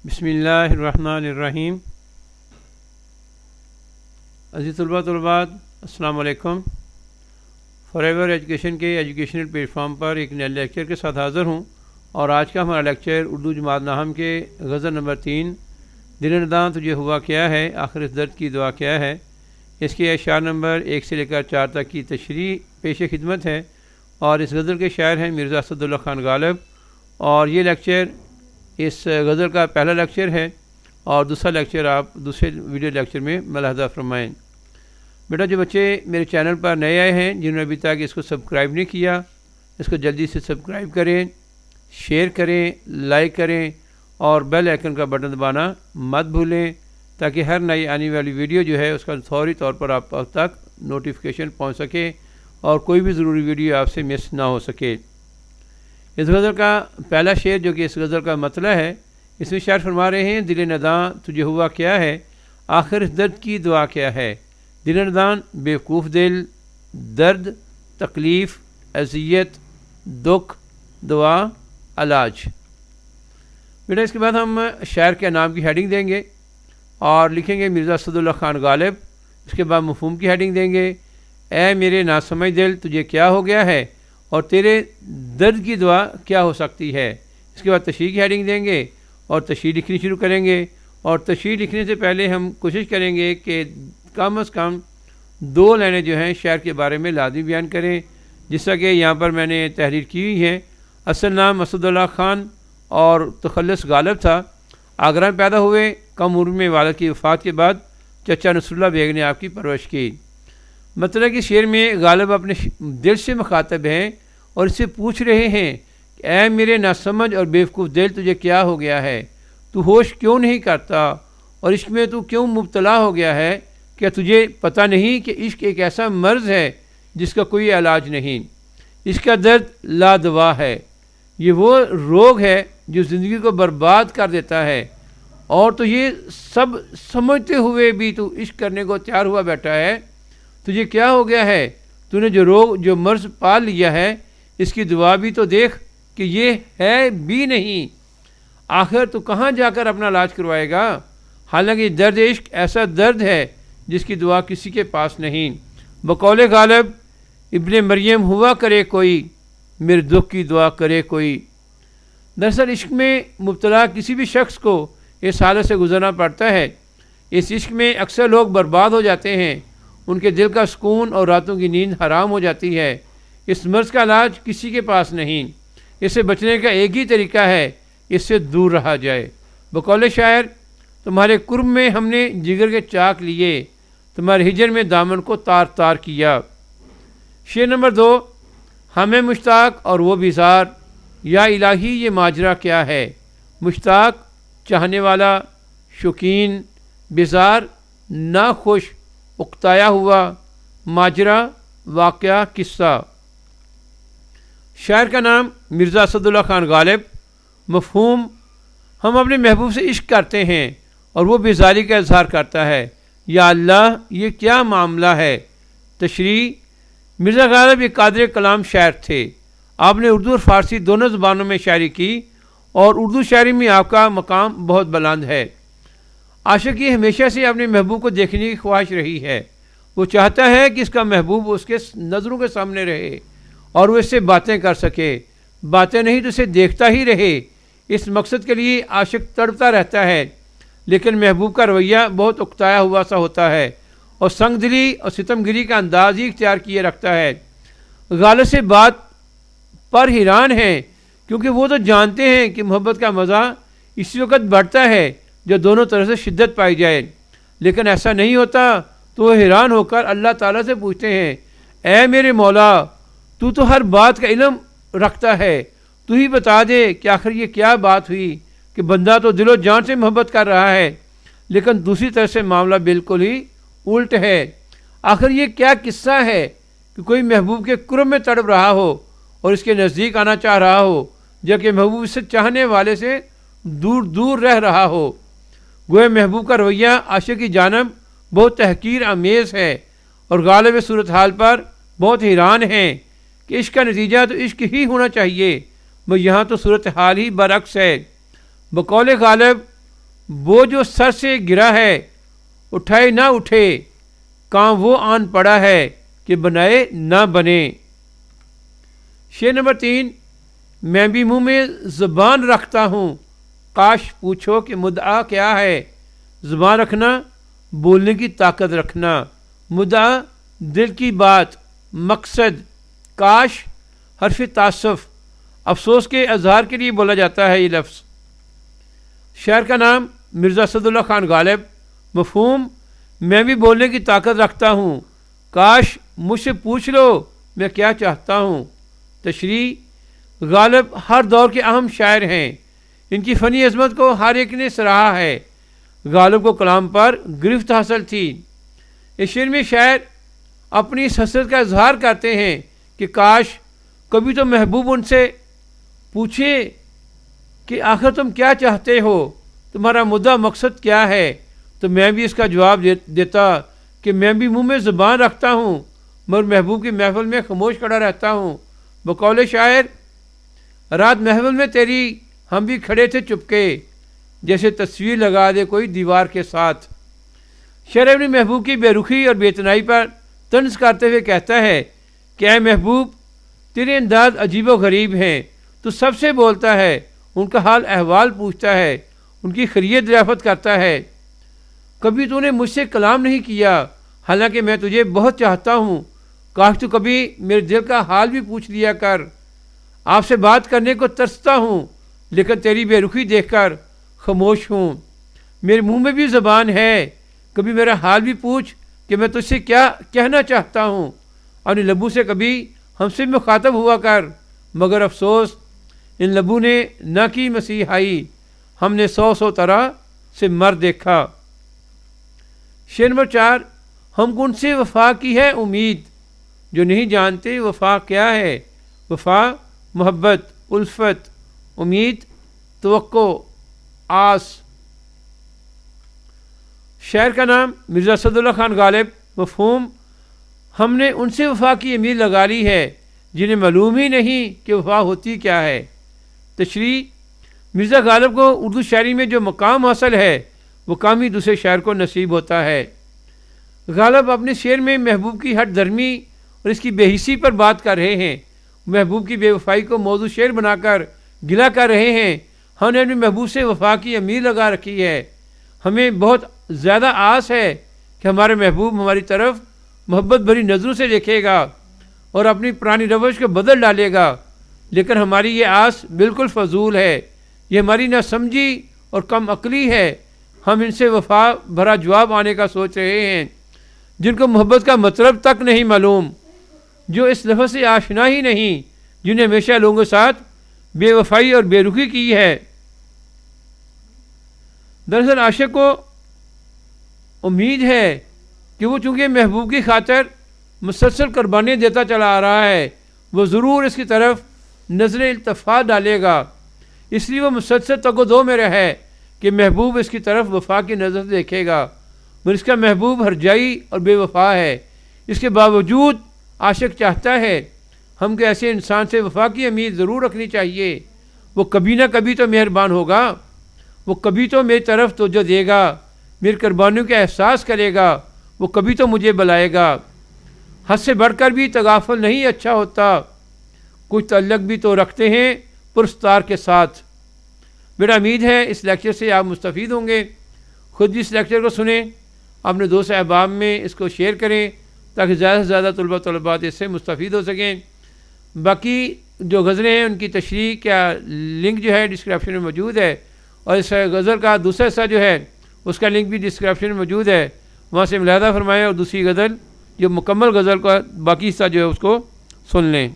بسم اللہ الرحمن الرحیم۔ عزیز طلباء السلام علیکم۔ فار ایور ایجوکیشن کے ایجوکیشنل پلیٹ فارم پر ایک نئے لیکچر کے ساتھ حاضر ہوں، اور آج کا ہمارا لیکچر اردو جماعت ناہم کے غزل نمبر 3 دل نداں تجھے ہوا کیا ہے آخر اس درد کی دعا کیا ہے، اس کے اشعار نمبر 1 سے لے کر 4 تک کی تشریح پیش خدمت ہے، اور اس غزل کے شاعر ہیں مرزا اسداللہ خان غالب، اور یہ لیکچر اس غزل کا پہلا لیکچر ہے، اور دوسرا لیکچر آپ دوسرے ویڈیو لیکچر میں ملاحظہ فرمائیں۔ بیٹا جو بچے میرے چینل پر نئے آئے ہیں، جنہوں نے ابھی تک اس کو سبسکرائب نہیں کیا، اس کو جلدی سے سبسکرائب کریں، شیئر کریں، لائک کریں، اور بیل آئیکن کا بٹن دبانا مت بھولیں، تاکہ ہر نئی آنے والی ویڈیو جو ہے اس کا فوری طور پر آپ تک نوٹیفیکیشن پہنچ سکے، اور کوئی بھی ضروری ویڈیو آپ سے مس نہ ہو سکے۔ اس غزل کا پہلا شعر جو کہ اس غزل کا مطلع ہے، اس میں شاعر فرما رہے ہیں: دل نداں تجھے ہوا کیا ہے آخر اس درد کی دعا کیا ہے۔ دل نداں بیوقوف دل، درد، تکلیف، اذیت، دکھ، دعا، علاج۔ بیٹا اس کے بعد ہم شاعر کے نام کی ہیڈنگ دیں گے اور لکھیں گے مرزا اسداللہ خان غالب۔ اس کے بعد مفہوم کی ہیڈنگ دیں گے: اے میرے ناسمجھ دل تجھے کیا ہو گیا ہے اور تیرے درد کی دعا کیا ہو سکتی ہے۔ اس کے بعد تشریح کی ہیڈنگ دیں گے اور تشریح لکھنی شروع کریں گے، اور تشریح لکھنے سے پہلے ہم کوشش کریں گے کہ کم از کم 2 لائنیں جو ہیں شعر کے بارے میں لازمی بیان کریں، جس طرح کہ یہاں پر میں نے تحریر کی ہوئی ہے۔ اصل نام اسداللہ خان اور تخلص غالب تھا۔ آگرہ میں پیدا ہوئے، کم عمر میں والد کی وفات کے بعد چچا نصراللہ بیگ نے آپ کی پرورش کی۔ مطلب کہ شعر میں غالب اپنے دل سے مخاطب ہیں اور اس سے پوچھ رہے ہیں کہ اے میرے ناسمجھ اور بیوقوف دل تجھے کیا ہو گیا ہے، تو ہوش کیوں نہیں کرتا اور عشق میں تو کیوں مبتلا ہو گیا ہے؟ کیا تجھے پتہ نہیں کہ عشق ایک ایسا مرض ہے جس کا کوئی علاج نہیں؟ اس کا درد لا دوا ہے، یہ وہ روگ ہے جو زندگی کو برباد کر دیتا ہے، اور تو یہ سب سمجھتے ہوئے بھی تو عشق کرنے کو تیار ہوا بیٹھا ہے۔ تجھے کیا ہو گیا ہے؟ تو نے جو روگ جو مرض پال لیا ہے، اس کی دوا بھی تو دیکھ کہ یہ ہے بھی نہیں۔ آخر تو کہاں جا کر اپنا علاج کروائے گا؟ حالانکہ درد عشق ایسا درد ہے جس کی دعا کسی کے پاس نہیں۔ بقول غالب ابن مریم ہوا کرے کوئی، میرے دکھ کی دعا کرے کوئی۔ دراصل عشق میں مبتلا کسی بھی شخص کو اس حالت سے گزرنا پڑتا ہے۔ اس عشق میں اکثر لوگ برباد ہو جاتے ہیں، ان کے دل کا سکون اور راتوں کی نیند حرام ہو جاتی ہے۔ اس مرض کا علاج کسی کے پاس نہیں، اس سے بچنے کا ایک ہی طریقہ ہے، اس سے دور رہا جائے۔ بقول شاعر تمہارے قرب میں ہم نے جگر کے چاک لیے، تمہارے ہجر میں دامن کو تار تار کیا۔ شعر نمبر 2: ہمیں مشتاق اور وہ بیزار، یا الہی یہ ماجرا کیا ہے۔ مشتاق چاہنے والا، شوقین، بیزار ناخوش، اکتایا ہوا، ماجرا واقعہ قصہ۔ شاعر کا نام مرزا اسداللہ خان غالب۔ مفہوم: ہم اپنے محبوب سے عشق کرتے ہیں اور وہ بیزاری کا اظہار کرتا ہے، یا اللہ یہ کیا معاملہ ہے۔ تشریح: مرزا غالب ایک قادر کلام شاعر تھے۔ آپ نے اردو اور فارسی دونوں زبانوں میں شاعری کی، اور اردو شاعری میں آپ کا مقام بہت بلند ہے۔ عاشق کی ہمیشہ سے اپنے محبوب کو دیکھنے کی خواہش رہی ہے۔ وہ چاہتا ہے کہ اس کا محبوب اس کے نظروں کے سامنے رہے اور وہ اس سے باتیں کر سکے، باتیں نہیں تو اسے دیکھتا ہی رہے۔ اس مقصد کے لیے عاشق تڑپتا رہتا ہے، لیکن محبوب کا رویہ بہت اکتایا ہوا سا ہوتا ہے، اور سنگ دلی اور ستم گری کا انداز ہی اختیار کیے رکھتا ہے۔ غالب سے بات پر حیران ہیں، کیونکہ وہ تو جانتے ہیں کہ محبت کا مزہ اسی وقت بڑھتا ہے جو دونوں طرف سے شدت پائی جائے، لیکن ایسا نہیں ہوتا، تو وہ حیران ہو کر اللہ تعالیٰ سے پوچھتے ہیں: اے میرے مولا، تو ہر بات کا علم رکھتا ہے، تو ہی بتا دے کہ آخر یہ کیا بات ہوئی کہ بندہ تو دل و جان سے محبت کر رہا ہے، لیکن دوسری طرف سے معاملہ بالکل ہی الٹ ہے۔ آخر یہ کیا قصہ ہے کہ کوئی محبوب کے قرب میں تڑپ رہا ہو اور اس کے نزدیک آنا چاہ رہا ہو، جبکہ محبوب اس سے چاہنے والے سے دور دور رہ رہا ہو۔ گویا محبوب کا رویہ عاشق کی جانب بہت تحقیر آمیز ہے، اور غالب صورتحال پر بہت حیران ہیں کہ عشق کا نتیجہ تو عشق ہی ہونا چاہیے، مگر یہاں تو صورتحال ہی برعکس ہے۔ بقول غالب وہ جو سر سے گرا ہے اٹھائے نہ اٹھے، کام وہ آن پڑا ہے کہ بنائے نہ بنے۔ شعر نمبر 3، میں بھی منہ میں زبان رکھتا ہوں، کاش پوچھو کہ مدعا کیا ہے۔ زبان رکھنا، بولنے کی طاقت رکھنا، مدعا دل کی بات، مقصد، کاش حرف تاسف، افسوس کے اظہار کے لیے بولا جاتا ہے یہ لفظ۔ شاعر کا نام مرزا اسد اللہ خان غالب۔ مفہوم، میں بھی بولنے کی طاقت رکھتا ہوں، کاش مجھ سے پوچھ لو میں کیا چاہتا ہوں۔ تشریح، غالب ہر دور کے اہم شاعر ہیں، ان کی فنی عظمت کو ہر ایک نے سراہا ہے۔ غالب کو کلام پر گرفت حاصل تھی۔ اس شعر میں شاعر اپنی اس حسرت کا اظہار کرتے ہیں کہ کاش کبھی تو محبوب ان سے پوچھے کہ آخر تم کیا چاہتے ہو، تمہارا مدعا مقصد کیا ہے، تو میں بھی اس کا جواب دیتا کہ میں بھی منہ میں زبان رکھتا ہوں مگر محبوب کی محفل میں خاموش کھڑا رہتا ہوں۔ بقول شاعر، رات محفل میں تیری ہم بھی کھڑے تھے چپکے، جیسے تصویر لگا دے کوئی دیوار کے ساتھ۔ شاعر اپنی محبوب کی بے رخی اور بے اتنائی پر طنز کرتے ہوئے کہتا ہے کہ اے محبوب، تیرے انداز عجیب و غریب ہیں، تو سب سے بولتا ہے، ان کا حال احوال پوچھتا ہے، ان کی خیریت دریافت کرتا ہے۔ کبھی تو نے مجھ سے کلام نہیں کیا، حالانکہ میں تجھے بہت چاہتا ہوں، کاش تو کبھی میرے دل کا حال بھی پوچھ لیا کر۔ آپ سے بات کرنے کو ترستا ہوں، لیکن تیری بے رخی دیکھ کر خاموش ہوں۔ میرے منہ میں بھی زبان ہے، کبھی میرا حال بھی پوچھ کہ میں تجھ سے کیا کہنا چاہتا ہوں۔ اپنے لبوں سے کبھی ہم سے مخاطب ہوا کر، مگر افسوس ان لبوں نے نہ کی مسیحائی، ہم نے 100 طرح سے مر دیکھا۔ شعر نمبر 4، ہم کو ان سے وفا کی ہے امید، جو نہیں جانتے وفا کیا ہے۔ وفا محبت، الفت، امید، توقع، آس۔ شاعر کا نام مرزا اسد اللہ خان غالب۔ مفہوم، ہم نے ان سے وفا کی امید لگا لی ہے جنہیں معلوم ہی نہیں کہ وفا ہوتی کیا ہے۔ تشریح، مرزا غالب کو اردو شاعری میں جو مقام حاصل ہے وہ کام ہی دوسرے شاعر کو نصیب ہوتا ہے۔ غالب اپنے شعر میں محبوب کی ہٹ درمی اور اس کی بے حسی پر بات کر رہے ہیں، محبوب کی بے وفائی کو موضوع شعر بنا کر گلہ کر رہے ہیں۔ ہم نے اپنے محبوب سے وفا کی امید لگا رکھی ہے، ہمیں بہت زیادہ آس ہے کہ ہمارے محبوب ہماری طرف محبت بھری نظروں سے دیکھے گا اور اپنی پرانی روش کو بدل ڈالے گا، لیکن ہماری یہ آس بالکل فضول ہے، یہ ہماری ناسمجھی اور کم عقلی ہے۔ ہم ان سے وفا بھرا جواب آنے کا سوچ رہے ہیں جن کو محبت کا مطلب تک نہیں معلوم، جو اس لفظ سے آشنا ہی نہیں، جنہیں ہمیشہ لوگوں کے ساتھ بے وفائی اور بے رخی کی ہے۔ دراصل عاشق کو امید ہے کہ وہ چونکہ محبوب کی خاطر مسلسل قربانیاں دیتا چلا آ رہا ہے، وہ ضرور اس کی طرف نظر التفات ڈالے گا، اس لیے وہ مسلسل تگ و دو میں رہے کہ محبوب اس کی طرف وفا کی نظر سے دیکھے گا، مگر اس کا محبوب ہرجائی اور بے وفا ہے۔ اس کے باوجود عاشق چاہتا ہے ہم کو ایسے انسان سے وفا کی امید ضرور رکھنی چاہیے، وہ کبھی نہ کبھی تو مہربان ہوگا، وہ کبھی تو میری طرف توجہ دے گا، میری قربانیوں کا احساس کرے گا، وہ کبھی تو مجھے بلائے گا۔ حد سے بڑھ کر بھی تغافل نہیں اچھا ہوتا، کچھ تعلق بھی تو رکھتے ہیں پرستار کے ساتھ۔ میرا امید ہے اس لیکچر سے آپ مستفید ہوں گے، خود بھی اس لیکچر کو سنیں، اپنے دوست احباب میں اس کو شیئر کریں تاکہ زیادہ سے زیادہ طلباء اس سے مستفید ہو سکیں۔ باقی جو غزلیں ہیں ان کی تشریح کا لنک جو ہے ڈسکرپشن میں موجود ہے، اور اس غزل کا دوسرا حصہ جو ہے اس کا لنک بھی ڈسکرپشن میں موجود ہے، وہاں سے ملاحظہ فرمائیں اور دوسری غزل جو مکمل غزل کا باقی حصہ جو ہے اس کو سن لیں۔